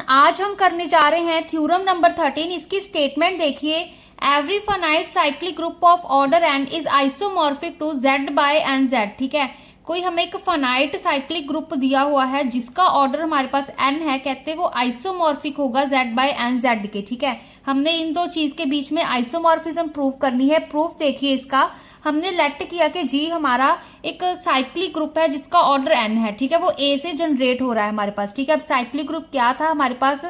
आज हम करने जा रहे हैं थ्योरम नंबर 13। इसकी स्टेटमेंट देखिए, every finite cyclic group of order N is isomorphic to Z by N Z. ठीक है, कोई हमें एक फाइनाइट साइक्लिक ग्रुप दिया हुआ है जिसका ऑर्डर हमारे पास एन है, कहते हैं वो आइसोमॉर्फिक होगा जेड बाय एन जेड के। ठीक है, हमने इन दो चीज के बीच में आइसोमॉर्फिज्म प्रूव करनी है। प्रूफ देखिए इसका, हमने लेट किया कि जी हमारा एक साइक्लिक ग्रुप है जिसका ऑर्डर एन है। ठीक है, वो ए से जनरेट हो रहा है हमारे पास। ठीक है, अब साइक्लिक ग्रुप क्या था हमारे पास,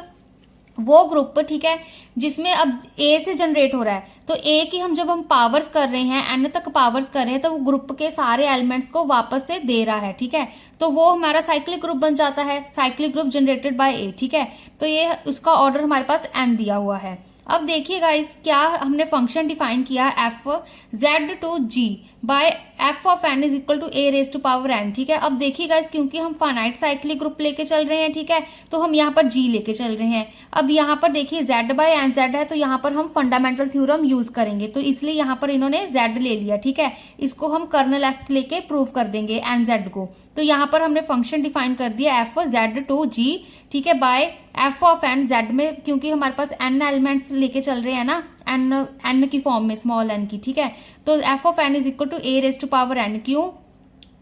वो ग्रुप, ठीक है, जिसमें अब ए से जनरेट हो रहा है। तो ए की हम जब हम पावर्स कर रहे हैं, एन तक पावर्स कर रहे हैं, तो वो ग्रुप के सारे एलिमेंट्स को वापस से दे रहा है। ठीक है, तो वो हमारा साइक्लिक ग्रुप बन जाता है, साइक्लिक ग्रुप जनरेटेड बाय ए। ठीक है, तो ये उसका ऑर्डर हमारे पास एन दिया हुआ है। अब देखिए गाइस, क्या हमने फंक्शन डिफाइन किया है, F Z to G by F of N is equal to A raise to power N. ठीक है, अब देखिए गाइस, क्योंकि हम फाइनाइट साइक्लिक ग्रुप लेके चल रहे हैं, ठीक है, तो हम यहाँ पर जी लेके चल रहे हैं। अब यहाँ पर देखिए जेड बाय एन जेड है, तो यहाँ पर हम फंडामेंटल थ्योरम यूज करेंगे, तो इसलिए यहाँ पर इन्होंने जेड ले लिया। ठीक है, इसको हम कर्नल एफ लेके प्रूव कर देंगे एन जेड को। तो यहाँ पर हमने फंक्शन डिफाइन कर दिया एफ जेड टू जी, ठीक है, by F of N Z में, क्योंकि हमारे पास एन एलिमेंट्स लेके चल रहे हैं ना, एन की फॉर्म में, स्मॉल एन की। ठीक है, तो F of N is equal to A raise to power N. क्यों?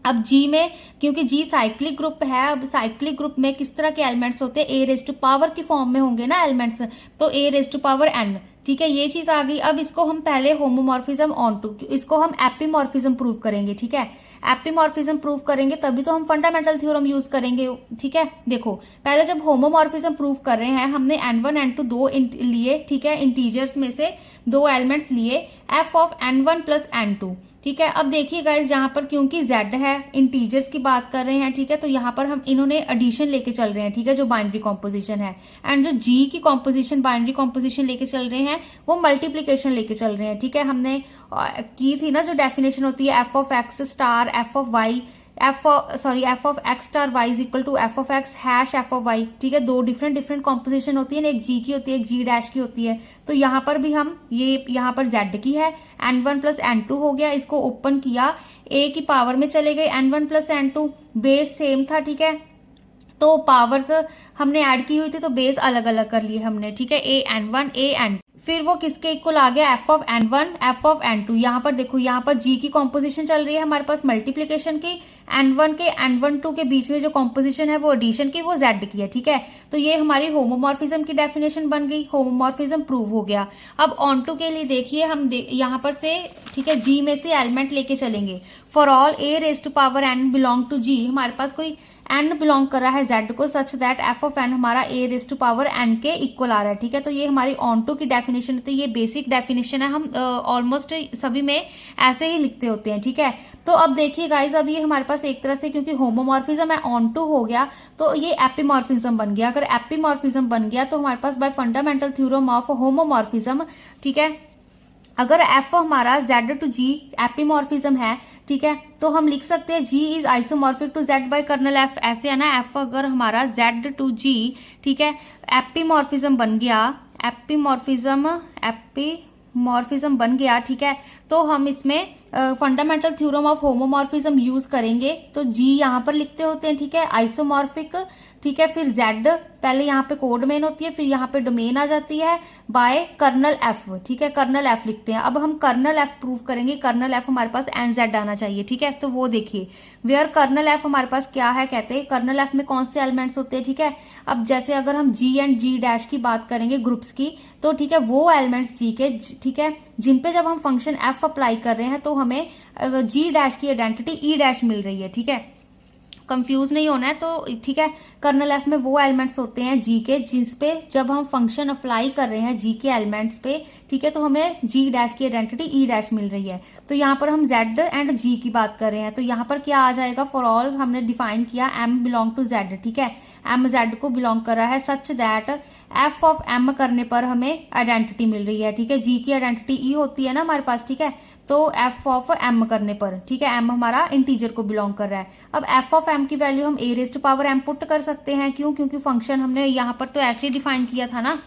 अब जी में, क्योंकि जी साइक्लिक ग्रुप है, अब साइक्लिक ग्रुप में किस तरह के एलिमेंट्स होते हैं, ए रेज टू पावर की फॉर्म में होंगे ना एलिमेंट्स, तो ए रेज टू पावर एन। ठीक है, ये चीज आ गई। अब इसको हम पहले होमोमॉर्फिज्म ऑन टू, इसको हम एपीमॉर्फिज्म प्रूव करेंगे। ठीक है, एपीमॉर्फिज्म प्रूव करेंगे तभी तो हम फंडामेंटल थ्योरम यूज करेंगे। ठीक है, देखो पहले जब होमोमॉर्फिज्म प्रूव कर रहे हैं, हमने n1 n2 दो लिए, ठीक है, इंटीजर्स में से दो एलिमेंट्स लिए, f of n1 plus n2। ठीक है, अब देखिए गाइस, यहाँ पर क्योंकि z है, इंटीजर्स की बात कर रहे हैं, ठीक है, तो यहाँ पर हम इन्होंने एडिशन लेके चल रहे हैं। ठीक है, जो बाइनरी कॉम्पोजिशन है, एंड जो g की कॉम्पोजिशन, बाइनरी कॉम्पोजिशन लेके चल रहे हैं, वो मल्टीप्लीकेशन लेके चल रहे हैं। ठीक है, हमने की थी ना जो डेफिनेशन होती है, F of X star F of Y, F of X star Y is equal to F of X hash F of Y. ठीक है, दो डिफरेंट कॉम्पोजिशन होती है, एक जी की होती है, एक जी डैश की होती है। तो यहाँ पर भी हम ये, यहाँ पर जेड की है, n1 प्लस n2 हो गया, इसको ओपन किया, ए की पावर में चले गए, n1 plus n2, base same था। ठीक है, तो पावर्स हमने ऐड की हुई थी, तो बेस अलग अलग कर लिए हमने। ठीक है, ए n1 ए n, फिर वो किसके इक्वल आ गया, F of n1 F of n2। यहाँ पर देखो, यहाँ पर जी की कॉम्पोजिशन चल रही है हमारे पास मल्टीप्लीकेशन की, n1 के n12 के बीच में जो कॉम्पोजिशन है वो एडिशन की, वो जेड की है। ठीक है, तो ये हमारी होमोमॉर्फिज्म की डेफिनेशन बन गई, होमोमॉर्फिज्म प्रूव हो गया। अब ऑन टू के लिए देखिए, हम यहाँ पर से, ठीक है, जी में से एलिमेंट लेके चलेंगे। For all A raise to power N belong to G, हमारे पास कोई एन बिलोंग कर रहा है जेड को, such that F of N हमारा A raise to power N के इक्वल आ रहा है। ठीक है, तो ये हमारी ऑन टू की डेफिनेशन होती है, ये बेसिक डेफिनेशन है, हम ऑलमोस्ट सभी में ऐसे ही लिखते होते हैं। ठीक है, तो अब देखिए गाइज, अब ये हमारे पास एक तरह से, क्योंकि होमोमॉर्फिज्म है, ऑन टू हो गया, तो ये एपीमॉर्फिज्म बन गया। अगर एपीमॉर्फिज्म बन गया तो हमारे पास by fundamental theorem of homomorphism, ठीक है, अगर एफ हमारा जेड टू जी एपीमॉर्फिज्म है, ठीक है, तो हम लिख सकते हैं G is isomorphic to Z by kernel F, ऐसे है ना। एफ अगर हमारा जेड टू जी, ठीक है, एपीमॉर्फिज्म बन गया, एपीमॉर्फिज्म बन गया, ठीक है, तो हम इसमें fundamental theorem of homomorphism use करेंगे। तो जी यहाँ पर लिखते होते हैं, ठीक है, आइसोमॉर्फिक, ठीक है, फिर जेड पहले यहाँ पे कोड मेन होती है, फिर यहाँ पे डोमेन आ जाती है बाय कर्नल एफ। ठीक है, कर्नल एफ लिखते हैं। अब हम कर्नल एफ प्रूव करेंगे, कर्नल एफ हमारे पास एन जेड आना चाहिए। ठीक है, तो वो देखिए, वेयर कर्नल एफ हमारे पास क्या है, कहते हैं कर्नल एफ में कौन से एलिमेंट्स होते हैं। ठीक है, अब जैसे अगर हम जी एंड जी डैश की बात करेंगे ग्रुप्स की, तो ठीक है, वो एलिमेंट्स जी के, ठीक है, जिन पे जब हम फंक्शन एफ अप्लाई कर रहे हैं तो हमें जी डैश की आइडेंटिटी ई डैश मिल रही है। ठीक है, कंफ्यूज नहीं होना है। तो ठीक है, कर्नल एफ में वो एलिमेंट्स होते हैं जी के, जिस पे जब हम फंक्शन अप्लाई कर रहे हैं जी के एलिमेंट्स पे, ठीक है, तो हमें जी डैश की आइडेंटिटी ई डैश मिल रही है। तो यहाँ पर हम जेड एंड जी की बात कर रहे हैं, तो यहाँ पर क्या आ जाएगा, फॉर ऑल हमने डिफाइन किया एम बिलोंग टू जेड। ठीक है, एम जेड को बिलोंग कर रहा है, such that F of M करने पर हमें आइडेंटिटी मिल रही है। ठीक है, जी की आइडेंटिटी ई होती है ना हमारे पास। ठीक है, तो एफ ऑफ एम करने पर, ठीक है, एम हमारा इंटीजर को बिलोंग कर रहा है। अब एफ ऑफ एम की वैल्यू हम A raise to power M put कर सकते हैं। क्यों? क्योंकि फंक्शन हमने यहाँ पर तो ऐसे डिफाइन किया था ना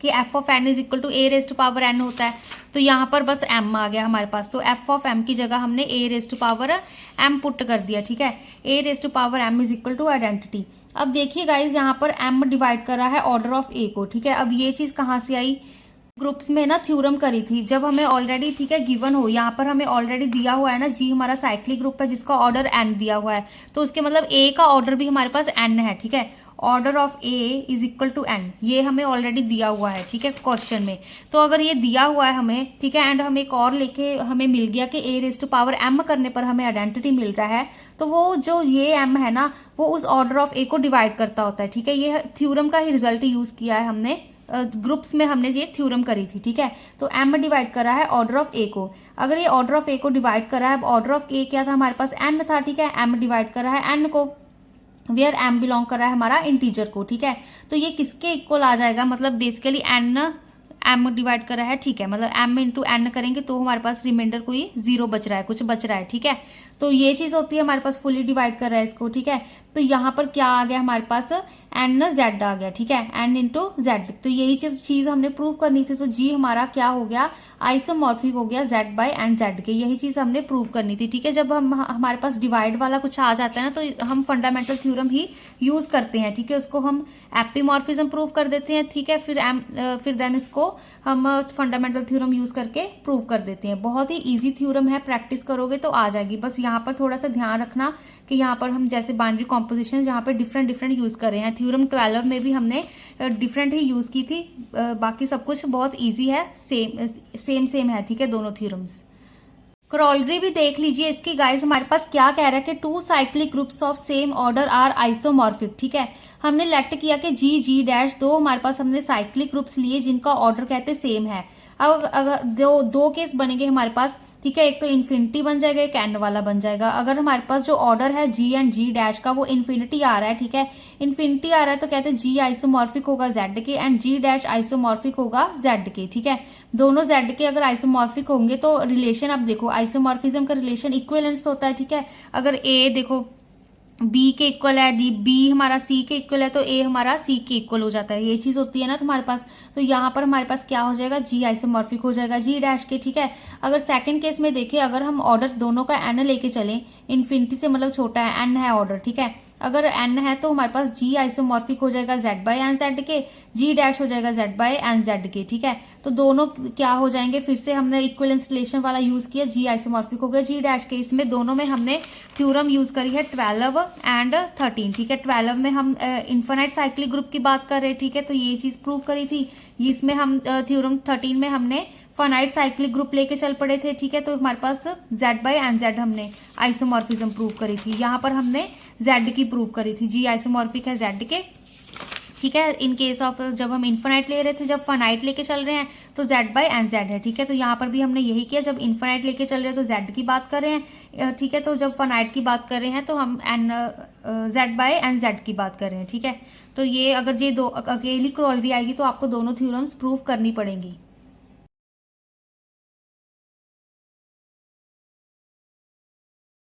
कि F of N is equal to A raise to power N होता है, तो यहाँ पर बस एम आ गया हमारे पास, तो एफ ऑफ एम की जगह हमने A raise to power M put कर दिया, ठीक है। A raise to power M is equal to identity. अब देखिए गाइज यहाँ पर एम डिवाइड कर रहा है ऑर्डर ऑफ ए को, ठीक है। अब ये चीज कहाँ से आई, ग्रुप्स में ना थ्योरम करी थी जब हमें ऑलरेडी, ठीक है, गिवन हो, यहाँ पर हमें ऑलरेडी दिया हुआ है ना, जी हमारा साइक्लिक ग्रुप है जिसका ऑर्डर एन दिया हुआ है, तो उसके मतलब ए का ऑर्डर भी हमारे पास एन है, ठीक है। Order of A is equal to N, ये हमें ऑलरेडी दिया हुआ है, ठीक है, क्वेश्चन में। तो अगर ये दिया हुआ है हमें, ठीक है, एंड हमें एक और लेके हमें मिल गया कि ए रेज टू पावर एम करने पर हमें आइडेंटिटी मिल रहा है, तो वो जो ये एम है ना, वो उस ऑर्डर ऑफ ए को डिवाइड करता होता है, ठीक है। ये थ्योरम का ही रिजल्ट यूज किया है हमने, ग्रुप्स में हमने ये थ्योरम करी थी, ठीक है। तो एम डिवाइड करा है ऑर्डर ऑफ ए को। अगर ये ऑर्डर ऑफ ए को डिवाइड करा है, अब ऑर्डर ऑफ ए क्या था हमारे पास, एन था, ठीक है। एम डिवाइड करा है एन को, वेयर एम बिलोंग कर रहा है हमारा इंटीजर को, ठीक है। तो ये किसके इक्वल आ जाएगा, मतलब बेसिकली एन एम डिवाइड कर रहा है, ठीक है, मतलब एम इंटू एन करेंगे तो हमारे पास रिमाइंडर कोई 0 बच रहा है, कुछ बच रहा है, ठीक है। तो ये चीज होती है हमारे पास, फुली डिवाइड कर रहा है इसको, ठीक है। तो यहाँ पर क्या आ गया हमारे पास, एन जेड आ गया, ठीक है, एन इंटू जेड। तो यही चीज हमने प्रूव करनी थी, तो जी हमारा क्या हो गया, आइसोमॉर्फिक हो गया जेड बाय एन जेड के, यही चीज हमने प्रूव करनी थी, ठीक है। जब हमारे पास डिवाइड वाला कुछ आ जाता है ना, तो हम फंडामेंटल थ्योरम ही यूज करते हैं, ठीक है। उसको हम एपिमॉर्फिज्म प्रूव कर देते हैं, ठीक है, फिर देन इसको हम फंडामेंटल थ्योरम यूज करके प्रूव कर देते हैं। बहुत ही इजी थ्योरम है, प्रैक्टिस करोगे तो आ जाएगी। बस यहाँ पर थोड़ा सा ध्यान रखना कि यहाँ पर हम जैसे बाइनरी कॉम्पोजिशन जहाँ पर डिफरेंट यूज कर रहे हैं, थ्योरम 12 में भी हमने डिफरेंट ही यूज की थी, बाकी सब कुछ बहुत ईजी है, सेम है, ठीक है, दोनों थ्योरम्स। क्रॉलरी भी देख लीजिए इसकी गाइस, हमारे पास क्या कह रहा है कि 2 cyclic groups of same order are isomorphic, ठीक है। हमने लेट किया कि जी जी डैश, दो हमारे पास हमने साइक्लिक ग्रुप्स लिए जिनका ऑर्डर कहते सेम है। अब अगर दो केस बनेंगे हमारे पास, ठीक है, एक तो इन्फिनिटी बन जाएगा, एक एन वाला बन जाएगा। अगर हमारे पास जो ऑर्डर है जी एंड जी डैश का वो इन्फिनिटी आ रहा है, ठीक है, इन्फिनिटी आ रहा है, तो कहते हैं जी आइसोमॉर्फिक होगा जेड के एंड जी डैश आइसोमॉर्फिक होगा जेड के, ठीक है। दोनों जेड के अगर आइसोमॉर्फिक होंगे तो रिलेशन, अब देखो आइसोमॉर्फिज्म का रिलेशन इक्विवेलेंस होता है, ठीक है। अगर ए देखो बी के इक्वल है, डी बी हमारा सी के इक्वल है, तो ए हमारा सी के इक्वल हो जाता है, ये चीज होती है ना तुम्हारे पास। तो यहाँ पर हमारे पास क्या हो जाएगा, जी आइसोमॉर्फिक हो जाएगा जी डैश के, ठीक है। अगर सेकंड केस में देखें, अगर हम ऑर्डर दोनों का एन लेके चलें, इन्फिनिटी से मतलब छोटा है, एन है ऑर्डर, ठीक है। अगर एन है तो हमारे पास जी आइसोमॉर्फिक हो जाएगा जेड बाय एन जेड के, जी डैश हो जाएगा जेड बाय एन जेड के, ठीक है। तो दोनों क्या हो जाएंगे, फिर से हमने इक्विवेलेंस रिलेशन वाला यूज किया, जी आइसोमॉर्फिक हो गया जी डैश के। इसमें दोनों में हमने थ्योरम यूज करी है 12 एंड 13, ठीक है। 12 में हम इन्फिनाइट साइक्लिक ग्रुप की बात कर रहे हैं, ठीक है, तो ये चीज प्रूव करी थी। इसमें हम थ्योरम 13 में हमने फाइनाइट साइक्लिक ग्रुप लेके चल पड़े थे, ठीक है। तो हमारे पास जेड बाय एन जेड हमने आइसोमॉर्फिज्म प्रूव करी थी, यहाँ पर हमने जेड की प्रूव करी थी, जी आइसोमॉर्फिक है जेड के, ठीक है। इन केस ऑफ जब हम इन्फिनाइट ले रहे थे, जब फाइनाइट लेके चल रहे हैं तो जेड बाय एन जेड है, ठीक है। तो यहाँ पर भी हमने यही किया, जब इन्फिनाइट लेके चल रहे हैं तो जेड की बात कर रहे हैं, ठीक है। तो जब फाइनाइट की बात कर रहे हैं तो हम जेड बाय एन जेड की बात कर रहे हैं, ठीक है। तो ये अगर ये दो अकेली क्रॉलरी आएगी तो आपको दोनों थ्योरम्स प्रूव करनी पड़ेंगी।